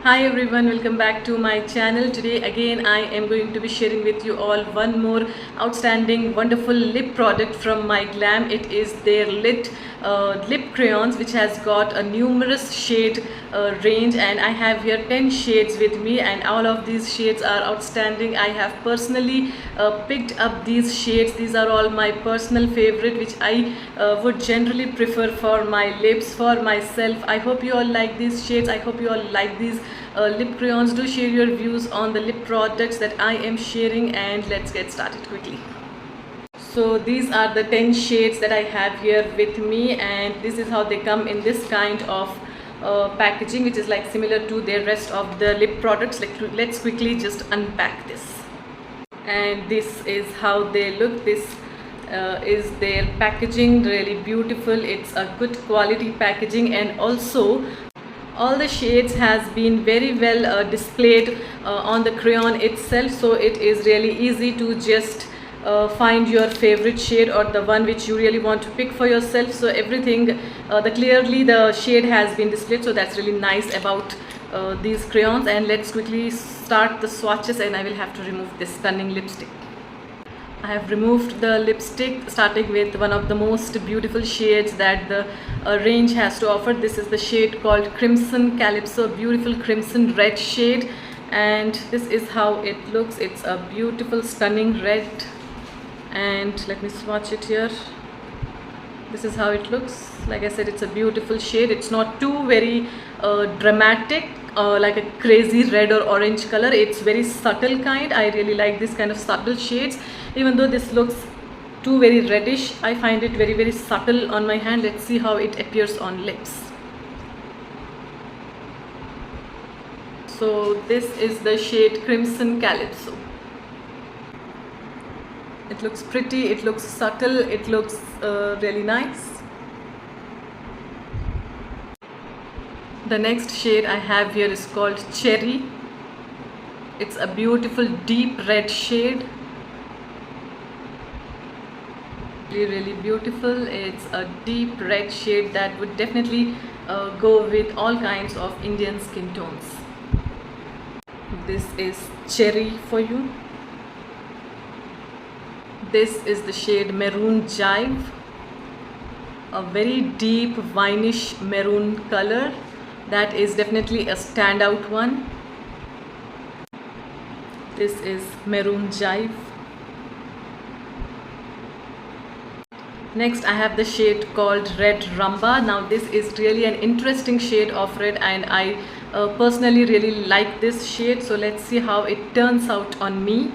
Hi everyone, welcome back to my channel. Today again I am going to be sharing with you all one more outstanding wonderful lip product from MYglamm. It is their LIT lip crayons, which has got a numerous shade range, and I have here 10 shades with me, and all of these shades are outstanding. I have personally picked up these shades. These are all my personal favorite, which I would generally prefer for my lips, for myself. I hope you all like these shades. I hope you all like these lip crayons. Do share your views on the lip products that I am sharing, and let's get started quickly. So these are the 10 shades that I have here with me, and this is how they come in this kind of packaging, which is like similar to the rest of the lip products. Let's quickly just unpack this. And this is how they look. This is their packaging, really beautiful. It's a good quality packaging, and also all the shades has been very well displayed on the crayon itself, so it is really easy to just find your favorite shade or the one which you really want to pick for yourself. So everything, clearly the shade has been displayed, so that's really nice about these crayons. And let's quickly start the swatches, and I will have to remove this stunning lipstick. I have removed the lipstick, starting with one of the most beautiful shades that the range has to offer. This is the shade called Crimson Calypso, beautiful crimson red shade, and this is how it looks. It's a beautiful stunning red, and let me swatch it here. This is how it looks. Like I said, it's a beautiful shade. It's not too very dramatic, like a crazy red or orange color. It's very subtle kind. I really like this kind of subtle shades. Even though this looks too very reddish, I find it very subtle on my hand. Let's see how it appears on lips. So this is the shade Crimson Calypso. It looks pretty, it looks subtle, it looks really nice. The next shade I have here is called Cherry. It's a beautiful deep red shade. Really beautiful. It's a deep red shade that would definitely go with all kinds of Indian skin tones. This is Cherry for you. This is the shade Maroon Jive, a very deep wineish maroon color. That is definitely a standout one. This is Maroon Jive. Next I have the shade called Red Rumba. Now this is really an interesting shade of red, and I personally really like this shade. So let's see how it turns out on me.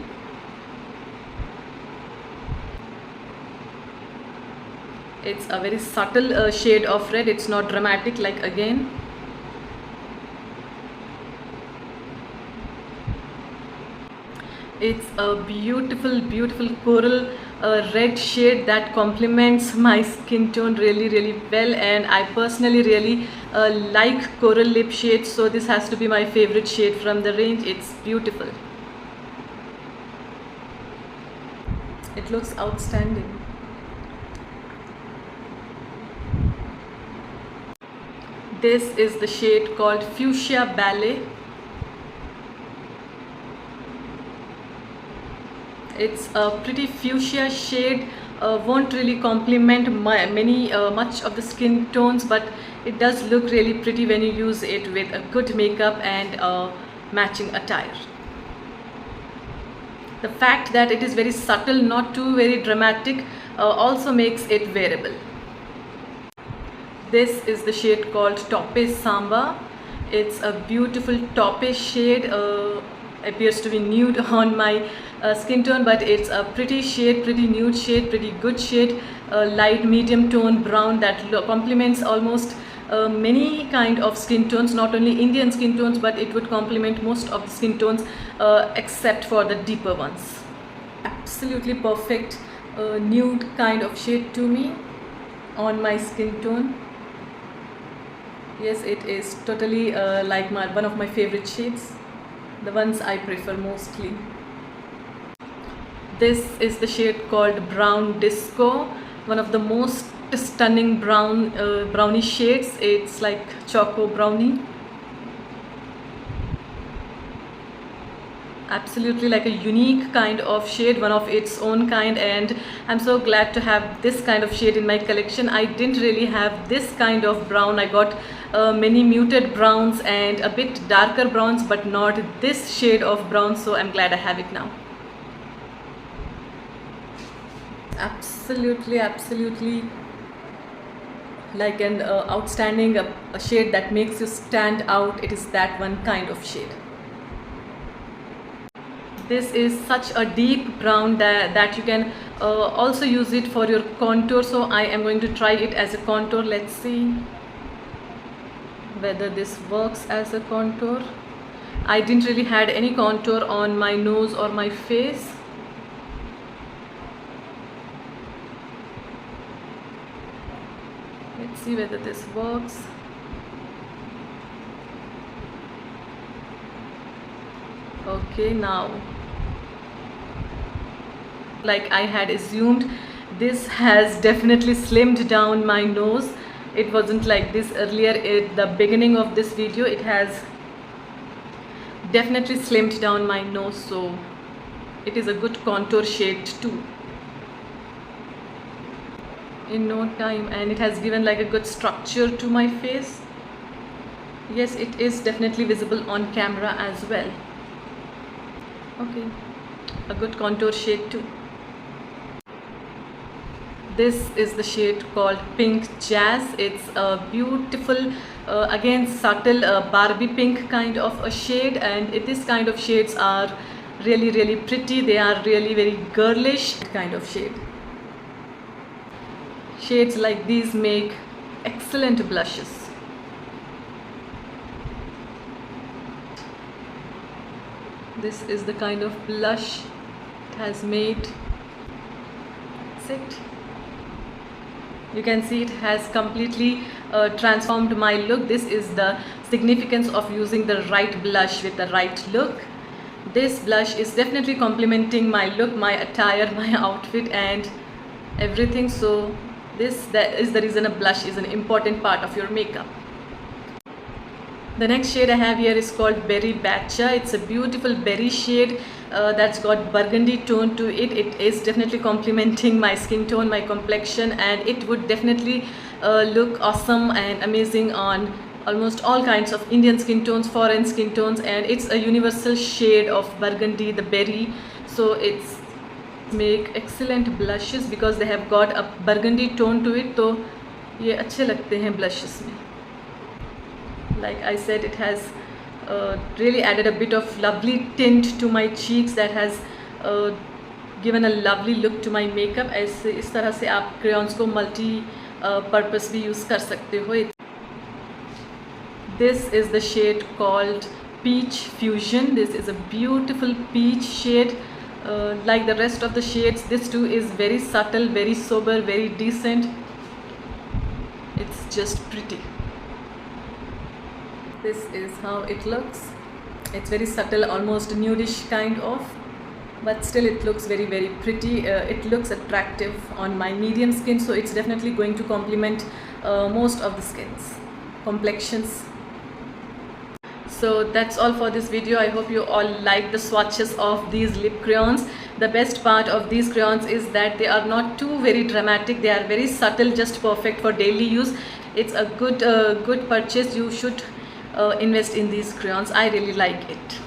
It's a very subtle shade of red. It's not dramatic like again. It's a beautiful coral red shade that complements my skin tone really well, and I personally really like coral lip shades, so this has to be my favorite shade from the range. It's beautiful. It looks outstanding. This is the shade called Fuchsia Ballet. It's a pretty fuchsia shade, won't really complement much of the skin tones, but it does look really pretty when you use it with a good makeup and matching attire. The fact that it is very subtle, not too very dramatic, also makes it wearable. This is the shade called Taupe Samba. It's a beautiful taupe shade, appears to be nude on my skin tone, but it's a pretty shade, pretty nude shade, pretty good shade, light medium tone brown that complements almost many kind of skin tones, not only Indian skin tones, but it would complement most of the skin tones except for the deeper ones. Absolutely perfect nude kind of shade to me on my skin tone. Yes, it is totally like one of my favorite shades, the ones I prefer mostly. This is the shade called Brown Disco, one of the most stunning brownie shades. It's like choco brownie. absolutely like a unique kind of shade, one of its own kind, and I'm so glad to have this kind of shade in my collection. I didn't really have this kind of brown. I got many muted browns and a bit darker browns, but not this shade of brown, so I'm glad I have it now. Absolutely like an outstanding a shade that makes you stand out. It is that one kind of shade. This is such a deep brown that you can also use it for your contour, so I am going to try it as a contour. Let's see whether this works as a contour. I didn't really had any contour on my nose or my face. Let's see whether this works. Okay, now like I had assumed, this has definitely slimmed down my nose. It wasn't like this earlier at the beginning of this video. It has definitely slimmed down my nose, so it is a good contour shade too in no time, and it has given like a good structure to my face. Yes, it is definitely visible on camera as well. Okay, a good contour shade too. This is the shade called Pink Jazz. It's a beautiful again subtle Barbie pink kind of a shade, and this kind of shades are really pretty. They are really very girlish kind of shade. Shades like these make excellent blushes. This is the kind of blush it has made. That's it. You can see it has completely transformed my look. This is the significance of using the right blush with the right look. This blush is definitely complementing my look, my attire, my outfit and everything. So that is the reason a blush is an important part of your makeup. The next shade I have here is called Berry Batcha. It's a beautiful berry shade that's got burgundy tone to it. It is definitely complementing my skin tone, my complexion, and it would definitely look awesome and amazing on almost all kinds of Indian skin tones, foreign skin tones, and it's a universal shade of burgundy, the berry. So it's make excellent blushes because they have got a burgundy tone to it. तो ये अच्छे लगते हैं blushes में. Like I said, it has really added a bit of lovely tint to my cheeks that has given a lovely look to my makeup. ऐसे इस तरह से आप crayons को multi purpose भी use कर सकते हो. This is the shade called Peach Fusion. This is a beautiful peach shade. Like the rest of the shades, this too is very subtle, very sober, very decent. It's just pretty. This is how it looks. It's very subtle, almost nudish kind of, but still it looks very pretty. It looks attractive on my medium skin, so it's definitely going to complement most of the skins complexions. So that's all for this video. I hope you all like the swatches of these lip crayons. The best part of these crayons is that they are not too very dramatic. They are very subtle, just perfect for daily use. It's a good purchase. You should invest in these crayons. I really like it.